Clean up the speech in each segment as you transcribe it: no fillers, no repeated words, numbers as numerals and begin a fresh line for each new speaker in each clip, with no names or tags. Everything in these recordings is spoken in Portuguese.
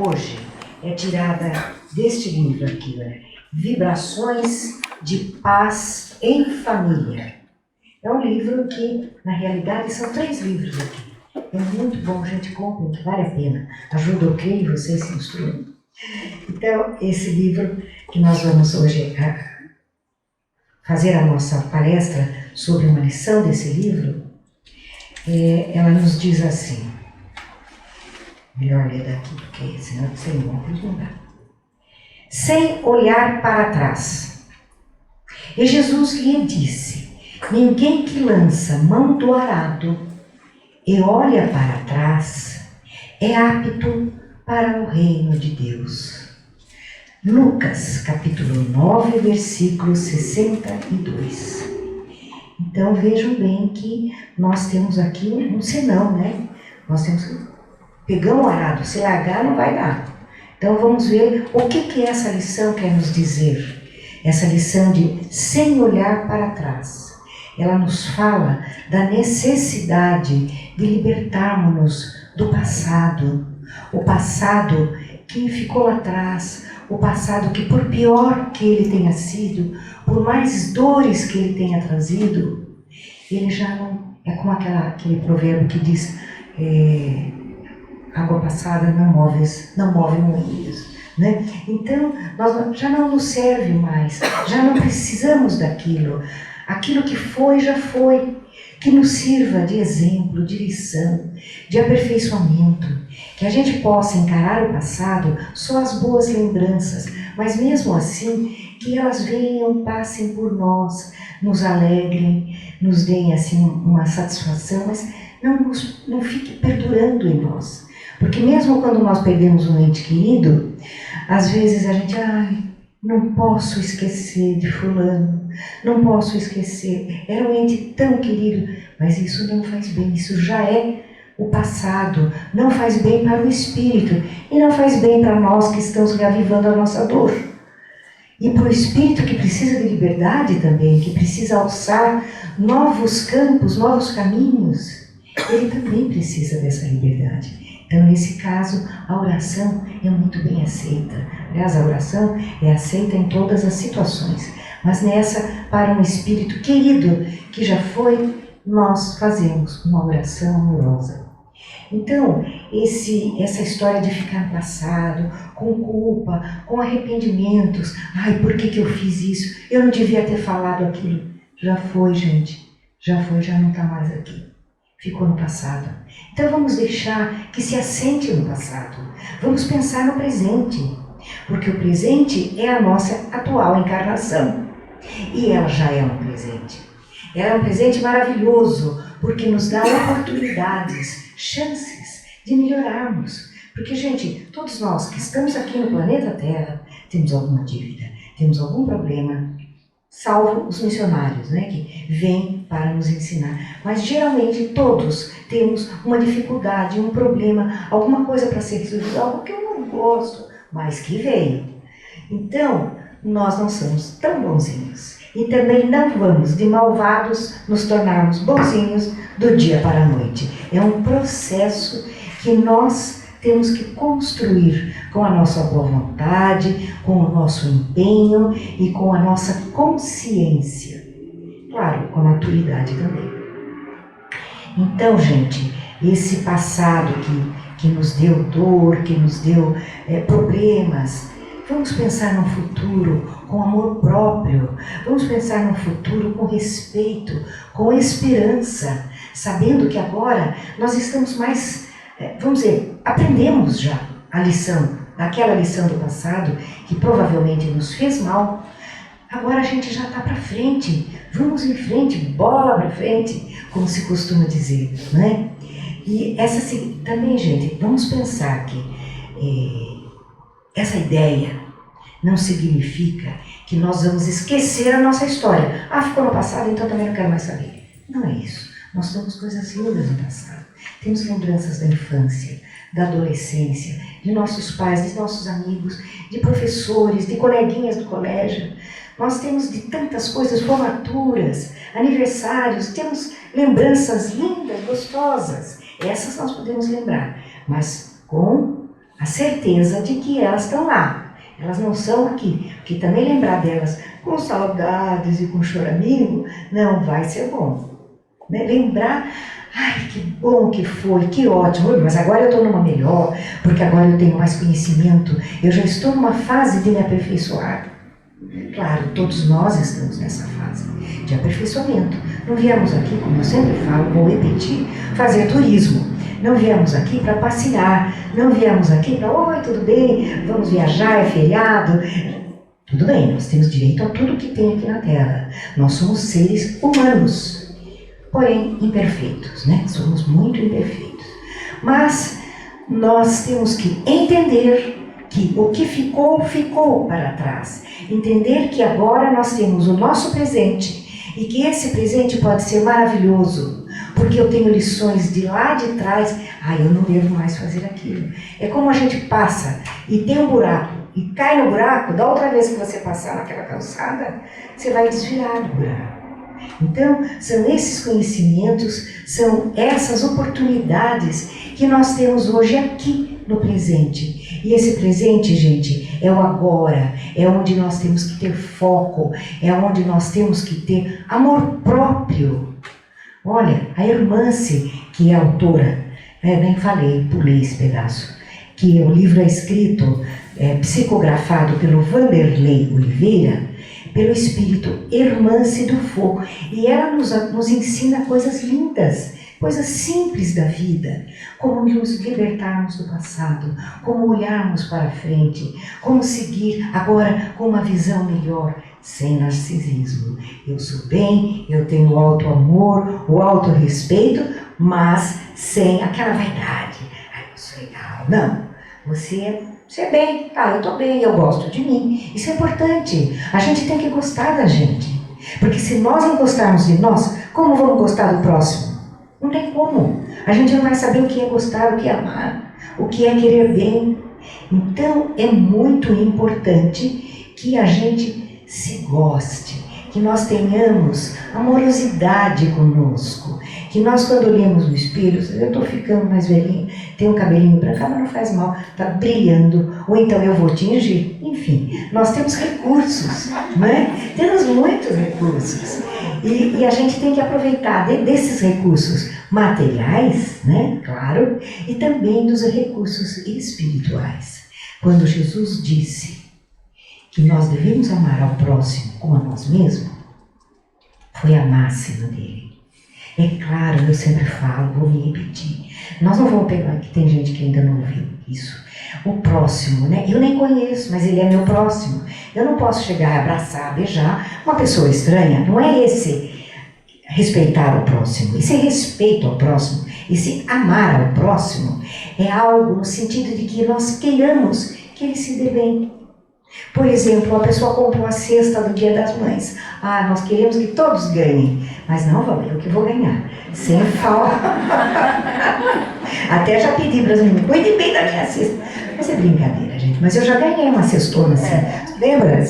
hoje é tirada deste livro aqui, né? Vibrações de Paz em Família. É um livro que, na realidade, são 3 livros aqui. É muito bom, gente, comprem, que vale a pena. Ajuda o quê? Vocês se instruem. Então, esse livro que nós vamos hoje fazer a nossa palestra sobre uma lição desse livro, ela nos diz assim, melhor ler daqui, porque senão sem óculos não dá. Sem olhar para trás. E Jesus lhe disse, ninguém que lança mão do arado e olha para trás é apto para o reino de Deus. Lucas, capítulo 9, versículo 62. Então vejam bem que nós temos aqui um senão, né? Nós temos que pegar o arado, se largar não vai dar. Então vamos ver o que essa lição quer nos dizer. Essa lição de sem olhar para trás. Ela nos fala da necessidade de libertarmos-nos do passado. O passado que ficou lá atrás, o passado que, por pior que ele tenha sido, por mais dores que ele tenha trazido, ele já não... É como aquele provérbio que diz, água passada não move moinhos, né? Então, nós já não nos serve mais, já não precisamos daquilo. Aquilo que foi, já foi. Que nos sirva de exemplo, de lição, de aperfeiçoamento. Que a gente possa encarar o passado só as boas lembranças, mas mesmo assim, que elas venham, passem por nós, nos alegrem, nos deem assim uma satisfação, mas não fique perdurando em nós. Porque mesmo quando nós perdemos um ente querido, às vezes a gente, não posso esquecer de fulano, não posso esquecer, era um ente tão querido, mas isso não faz bem, isso já é o passado, não faz bem para o espírito e não faz bem para nós que estamos reavivando a nossa dor. E para o espírito que precisa de liberdade também, que precisa alçar novos campos, novos caminhos, ele também precisa dessa liberdade. Então, nesse caso, a oração é muito bem aceita. Aliás, a oração é aceita em todas as situações. Mas nessa, para um espírito querido que já foi, nós fazemos uma oração amorosa. Então, essa história de ficar no passado, com culpa, com arrependimentos. Por que eu fiz isso? Eu não devia ter falado aquilo. Já foi, gente. Já foi, já não está mais aqui. Ficou no passado. Então vamos deixar que se assente no passado. Vamos pensar no presente. Porque o presente é a nossa atual encarnação. E ela já é um presente. Ela é um presente maravilhoso, porque nos dá oportunidades, chances de melhorarmos. Porque, gente, todos nós que estamos aqui no planeta Terra, temos alguma dívida, temos algum problema, salvo os missionários, né, que vêm para nos ensinar. Mas geralmente todos temos uma dificuldade, um problema, alguma coisa para ser resolvida, algo que eu não gosto, mas que veio. Então, nós não somos tão bonzinhos. E também não vamos, de malvados, nos tornarmos bonzinhos do dia para a noite. É um processo que nós temos que construir com a nossa boa vontade, com o nosso empenho e com a nossa consciência. Claro, com a maturidade também. Então, gente, esse passado que nos deu dor, que nos deu problemas, vamos pensar no futuro com amor próprio, vamos pensar no futuro com respeito, com esperança, sabendo que agora nós estamos mais, vamos dizer, aprendemos já a lição, aquela lição do passado que provavelmente nos fez mal. Agora a gente já está para frente, vamos em frente, bola para frente, como se costuma dizer, não é? E também, gente, vamos pensar que essa ideia não significa que nós vamos esquecer a nossa história. Ficou no passado, então também não quero mais saber. Não é isso. Nós temos coisas lindas no passado. Temos lembranças da infância, da adolescência, de nossos pais, de nossos amigos, de professores, de coleguinhas do colégio. Nós temos de tantas coisas, formaturas, aniversários, temos lembranças lindas, gostosas. Essas nós podemos lembrar, mas com a certeza de que elas estão lá. Elas não são aqui. Porque também lembrar delas com saudades e com choramingo não vai ser bom. Né? Lembrar, ai, que bom que foi, que ótimo, mas agora eu estou numa melhor, porque agora eu tenho mais conhecimento, eu já estou numa fase de me aperfeiçoar. Claro, todos nós estamos nessa fase de aperfeiçoamento. Não viemos aqui, como eu sempre falo, vou repetir, fazer turismo. Não viemos aqui para passear, não viemos aqui para, oi, tudo bem, vamos viajar, é feriado. Tudo bem, nós temos direito a tudo que tem aqui na Terra. Nós somos seres humanos, porém imperfeitos, né? Somos muito imperfeitos. Mas nós temos que entender que o que ficou, ficou para trás. Entender que agora nós temos o nosso presente e que esse presente pode ser maravilhoso, porque eu tenho lições de lá de trás. Eu não devo mais fazer aquilo. É como a gente passa e tem um buraco e cai no buraco, da outra vez que você passar naquela calçada, você vai desviar do buraco. Então, são esses conhecimentos, são essas oportunidades que nós temos hoje aqui no presente. E esse presente, gente, é o agora, é onde nós temos que ter foco, é onde nós temos que ter amor próprio. Olha, a Hermance, que é autora, nem falei, pulei esse pedaço, que o livro é escrito, psicografado pelo Vanderlei Oliveira, pelo espírito Hermance Dufour, e ela nos ensina coisas lindas, coisas simples da vida, como nos libertarmos do passado, como olharmos para frente, como seguir agora com uma visão melhor, sem narcisismo. Eu sou bem, eu tenho o alto amor, o alto respeito, mas sem aquela vaidade. Eu sou legal. Não, você é bem, eu estou bem, eu gosto de mim. Isso é importante. A gente tem que gostar da gente. Porque se nós não gostarmos de nós, como vamos gostar do próximo? Não tem como. A gente não vai saber o que é gostar, o que é amar, o que é querer bem. Então é muito importante que a gente se goste, que nós tenhamos amorosidade conosco, que nós quando olhamos no espelho, eu estou ficando mais velhinho, tenho um cabelinho branco, mas não faz mal, está brilhando, ou então eu vou tingir, enfim, nós temos recursos, né? Temos muitos recursos, e a gente tem que aproveitar desses recursos materiais, né? Claro, e também dos recursos espirituais. Quando Jesus disse que nós devemos amar ao próximo como a nós mesmos, foi a máxima dele. É claro, eu sempre falo, vou me repetir. Nós não vamos pegar, que tem gente que ainda não ouviu isso. O próximo, né? Eu nem conheço, mas ele é meu próximo. Eu não posso chegar, abraçar, beijar uma pessoa estranha. Não é esse respeitar o próximo. Esse respeito ao próximo, esse amar ao próximo, é algo no sentido de que nós queiramos que ele se dê bem. Por exemplo, a pessoa comprou a cesta do Dia das Mães. Nós queremos que todos ganhem. Mas não, eu que vou ganhar. Sem falta. Até já pedi para as meninas, cuide bem da minha cesta. Mas é brincadeira, gente. Mas eu já ganhei uma cestona assim. Lembra?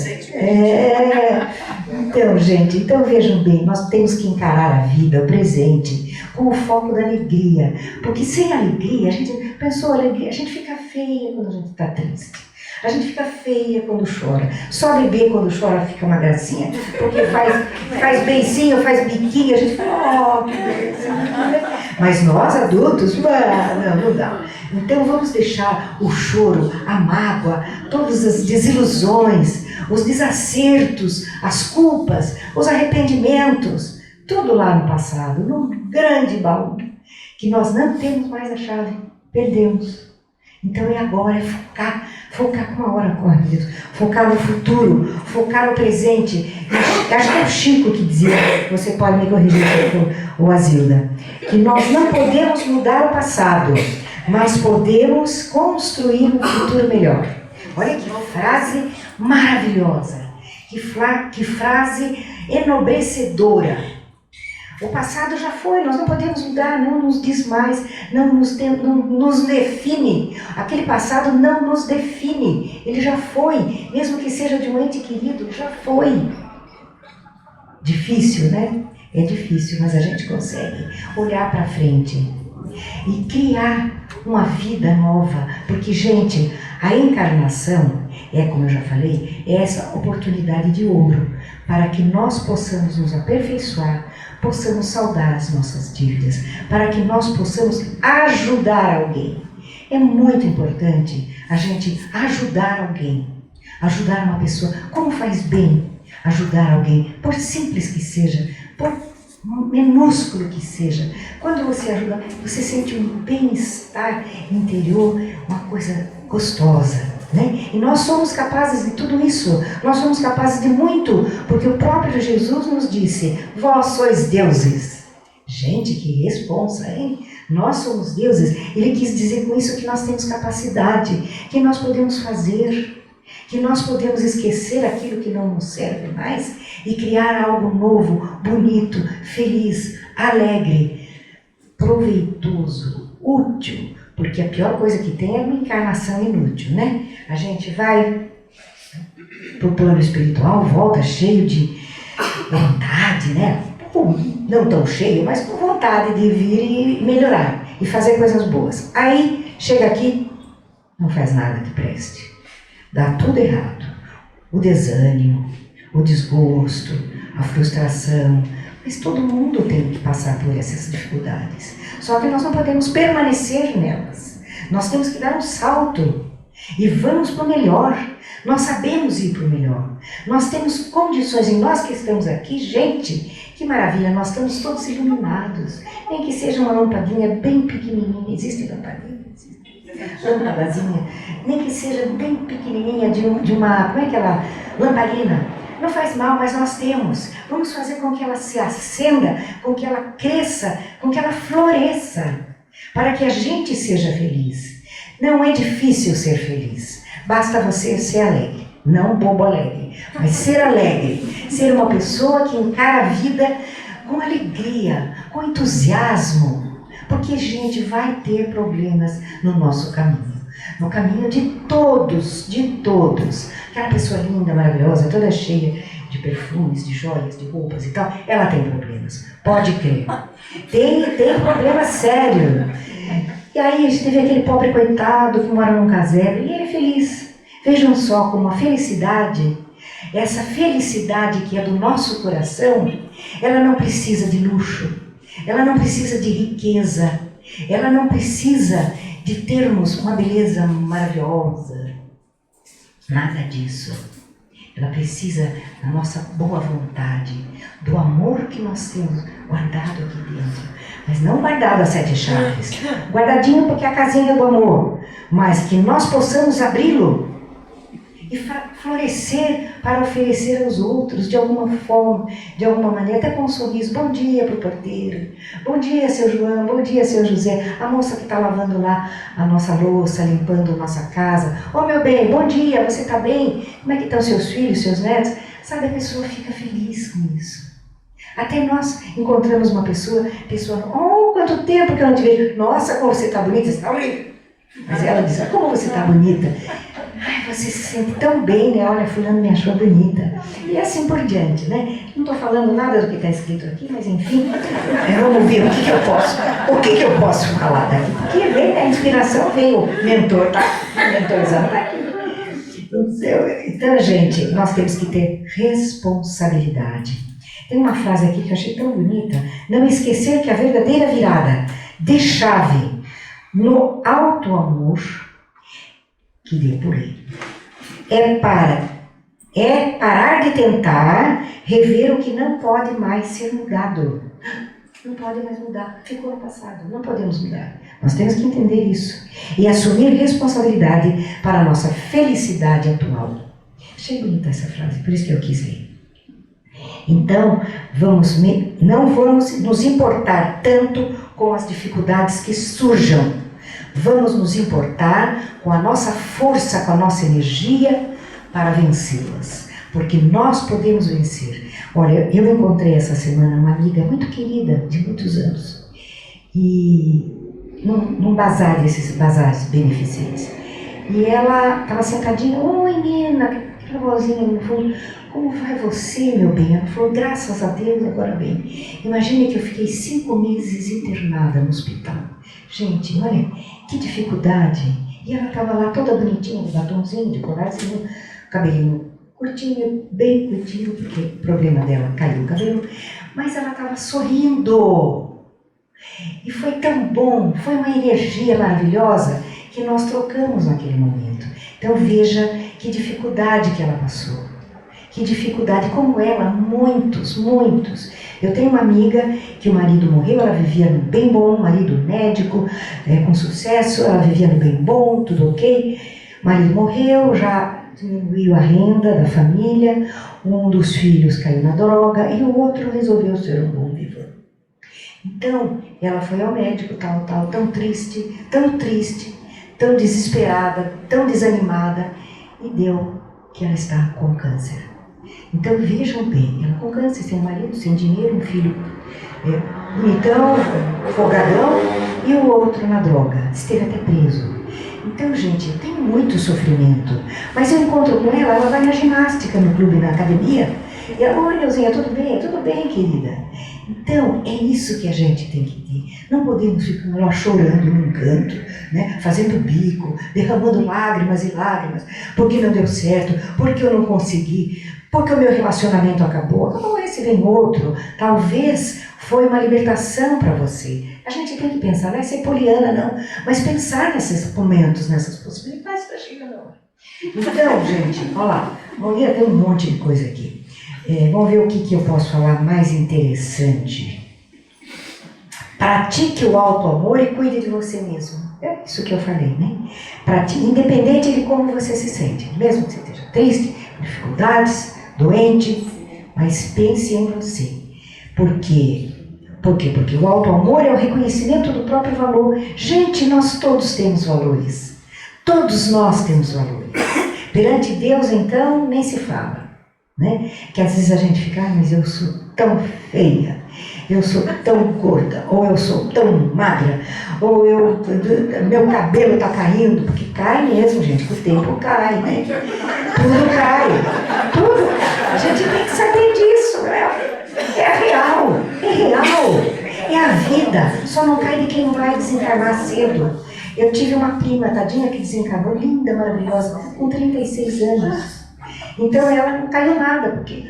Então, gente, vejam bem, nós temos que encarar a vida, o presente, com o foco da alegria. Porque sem alegria, a gente pensou alegria, a gente fica feia quando a gente está triste. A gente fica feia quando chora. Só bebê quando chora fica uma gracinha. Porque faz beicinho, faz biquinho, a gente fala, que beleza. Mas nós adultos, não dá. Então vamos deixar o choro, a mágoa, todas as desilusões, os desacertos, as culpas, os arrependimentos, tudo lá no passado, num grande baú, que nós não temos mais a chave, perdemos. Então é agora, é focar com a hora, corre, focar no futuro, focar no presente. Acho que é o Chico que dizia, você pode me corrigir, o Azilda, que nós não podemos mudar o passado, mas podemos construir um futuro melhor. Olha que frase maravilhosa, que frase enobrecedora. O passado já foi, nós não podemos mudar, não nos diz mais, não nos define. Aquele passado não nos define, ele já foi, mesmo que seja de um ente querido, já foi. Difícil, né? É difícil, mas a gente consegue olhar para frente e criar uma vida nova. Porque, gente, a encarnação é, como eu já falei, é essa oportunidade de ouro para que nós possamos nos aperfeiçoar, possamos saldar as nossas dívidas, para que nós possamos ajudar alguém. É muito importante a gente ajudar alguém, ajudar uma pessoa. Como faz bem ajudar alguém, por simples que seja, por minúsculo que seja. Quando você ajuda, você sente um bem-estar interior, uma coisa gostosa, né? E nós somos capazes de tudo isso, nós somos capazes de muito, porque o próprio Jesus nos disse: vós sois deuses. Gente, que responsa, hein? Nós somos deuses. Ele quis dizer com isso que nós temos capacidade, que nós podemos fazer, que nós podemos esquecer aquilo que não nos serve mais e criar algo novo, bonito, feliz, alegre, proveitoso, útil. Porque a pior coisa que tem é uma encarnação inútil, né? A gente vai para o plano espiritual, volta cheio de vontade, né? Não tão cheio, mas com vontade de vir e melhorar e fazer coisas boas. Aí chega aqui, não faz nada que preste, dá tudo errado, o desânimo, o desgosto, a frustração. Mas todo mundo tem que passar por essas dificuldades, só que nós não podemos permanecer nelas, nós temos que dar um salto e vamos para o melhor. Nós sabemos ir para o melhor, nós temos condições, e nós que estamos aqui, gente, que maravilha, nós estamos todos iluminados, nem que seja uma lampadinha bem pequenininha. Existe lampadinha? Existe. Lâmpadazinha, nem que seja bem pequenininha de uma, como é aquela lamparina, não faz mal, mas nós temos. Vamos fazer com que ela se acenda, com que ela cresça, com que ela floresça, para que a gente seja feliz. Não é difícil ser feliz, basta você ser alegre, não bobo alegre, mas ser alegre, ser uma pessoa que encara a vida com alegria, com entusiasmo, porque a gente vai ter problemas no nosso caminho, no caminho de todos, aquela pessoa linda, maravilhosa, toda cheia de perfumes, de joias, de roupas e tal, ela tem problemas, pode crer, tem problema sério. E aí a gente teve aquele pobre coitado que mora num casebre e ele é feliz. Vejam só como a felicidade, essa felicidade que é do nosso coração, ela não precisa de luxo, ela não precisa de riqueza, ela não precisa de termos uma beleza maravilhosa, nada disso. Ela precisa da nossa boa vontade, do amor que nós temos guardado aqui dentro. Mas não guardado a 7 chaves, guardadinho porque é a casinha do amor, mas que nós possamos abri-lo e florescer para oferecer aos outros de alguma forma, de alguma maneira, até com um sorriso. Bom dia para o porteiro, bom dia seu João, bom dia seu José, a moça que está lavando lá a nossa louça, limpando a nossa casa. Ô meu bem, bom dia, você está bem? Como é que estão seus filhos, seus netos? Sabe, a pessoa fica feliz com isso. Até nós encontramos uma pessoa, oh, quanto tempo que eu não te vejo. Nossa, como você está bonita, você está bonita. Mas ela diz, como você está bonita. Ai, você se sente tão bem, né? Olha, fulano me achou bonita. E assim por diante, né? Não estou falando nada do que está escrito aqui, mas enfim, vamos ver o que eu posso falar daqui. Porque vem a inspiração, vem o mentor, tá? O mentorzão tá aqui. Então, gente, nós temos que ter responsabilidade. Tem uma frase aqui que eu achei tão bonita. Não esquecer que a verdadeira virada de chave no auto-amor que dê por aí é parar de tentar rever o que não pode mais ser mudado. Não pode mais mudar. Ficou no passado. Não podemos mudar. Nós temos que entender isso e assumir responsabilidade para a nossa felicidade atual. Achei bonita essa frase, por isso que eu quis ler. Então, não vamos nos importar tanto com as dificuldades que surjam. Vamos nos importar com a nossa força, com a nossa energia para vencê-las. Porque nós podemos vencer. Olha, eu encontrei essa semana uma amiga muito querida, de muitos anos. E num bazar, esses bazares beneficentes. E ela estava sentadinha, oi menina, Aquela vozinha ali no fundo, como vai você, meu bem? Ela falou, graças a Deus, agora bem. Imagine que eu fiquei 5 meses internada no hospital. Gente, olha, que dificuldade. E ela estava lá toda bonitinha, de batonzinho, de colarzinho, cabelinho curtinho, bem curtinho, porque o problema dela caiu o cabelo. Mas ela estava sorrindo. E foi tão bom, foi uma energia maravilhosa que nós trocamos naquele momento. Então veja que dificuldade que ela passou. Que dificuldade, como ela, muitos. Eu tenho uma amiga que o marido morreu, ela vivia no bem bom, marido médico, com sucesso, ela vivia no bem bom, tudo ok. O marido morreu, já diminuiu a renda da família, um dos filhos caiu na droga e o outro resolveu ser um bom vivan. Então, ela foi ao médico, tão triste, tão desesperada, tão desanimada, e deu que ela está com câncer. Então, vejam bem, ela com câncer, sem marido, sem dinheiro, um filho bonitão, folgadão, e o outro na droga, esteve até preso. Então, gente, tem muito sofrimento, mas eu encontro com ela, ela vai na ginástica, no clube, na academia, e ela, oi, Neuzinha, tudo bem, querida? Então, é isso que a gente tem que ter. Não podemos ficar lá chorando num canto, né? Fazendo bico, derramando lágrimas e lágrimas, porque não deu certo, porque eu não consegui, porque o meu relacionamento acabou. Não, esse vem outro. Talvez foi uma libertação para você. A gente tem que pensar, não é ser poliana, não, mas pensar nesses momentos, nessas possibilidades da chega na hora. Então, gente, olha lá, tem um monte de coisa aqui. Vamos ver o que eu posso falar mais interessante. Pratique o auto-amor e cuide de você mesmo. É isso que eu falei, né? Independente de como você se sente, mesmo que você esteja triste, com dificuldades, doente, mas pense em você. Por quê? Porque o auto-amor é o reconhecimento do próprio valor. Gente, nós todos temos valores. Todos nós temos valores. Perante Deus, então, nem se fala. Né? Que às vezes a gente fica, mas eu sou tão feia, eu sou tão gorda, ou eu sou tão magra, ou meu cabelo está caindo, porque cai mesmo, gente, o tempo cai, né? Tudo cai, tudo cai. A gente tem que saber disso, né? É real, é a vida, só não cai de quem vai desencarnar cedo. Eu tive uma prima, tadinha, que desencarnou, linda, maravilhosa, com 36 anos. Então ela não caiu nada, porque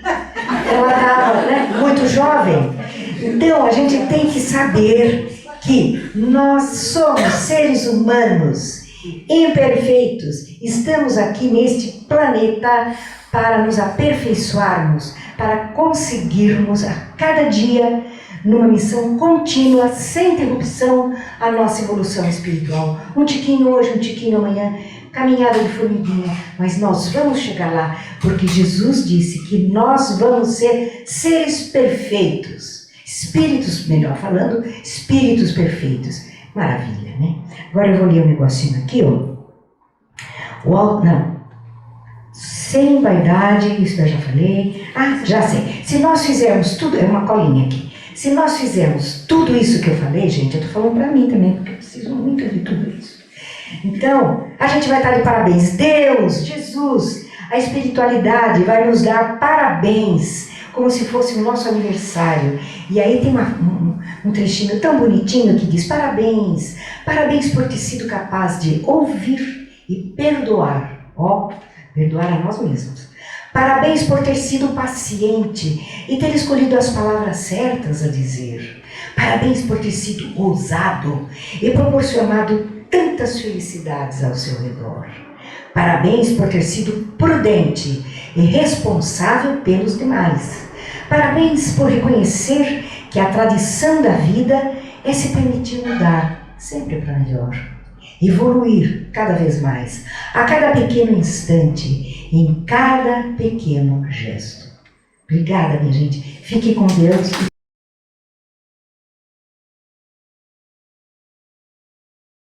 ela estava muito jovem. Então a gente tem que saber que nós somos seres humanos, imperfeitos. Estamos aqui neste planeta para nos aperfeiçoarmos, para conseguirmos a cada dia, numa missão contínua, sem interrupção, a nossa evolução espiritual. Um tiquinho hoje, um tiquinho amanhã, caminhada de formiguinha, mas nós vamos chegar lá, porque Jesus disse que nós vamos ser seres perfeitos, espíritos, melhor falando, espíritos perfeitos. Maravilha, né? Agora eu vou ler um negocinho aqui, ó. Sem vaidade, isso eu já falei. Já sei. Se nós fizermos tudo, é uma colinha aqui. Se nós fizermos tudo isso que eu falei, gente, eu tô falando para mim também, porque eu preciso muito de tudo isso. Então, a gente vai estar de parabéns. Deus, Jesus, a espiritualidade vai nos dar parabéns, como se fosse o nosso aniversário. E aí tem um trechinho tão bonitinho que diz: parabéns, parabéns por ter sido capaz de ouvir e perdoar. Perdoar a nós mesmos. Parabéns por ter sido paciente e ter escolhido as palavras certas a dizer. Parabéns por ter sido ousado e proporcionado tantas felicidades ao seu redor. Parabéns por ter sido prudente e responsável pelos demais. Parabéns por reconhecer que a tradição da vida é se permitir mudar, sempre para melhor. Evoluir cada vez mais, a cada pequeno instante, em cada pequeno gesto. Obrigada, minha gente. Fique com Deus.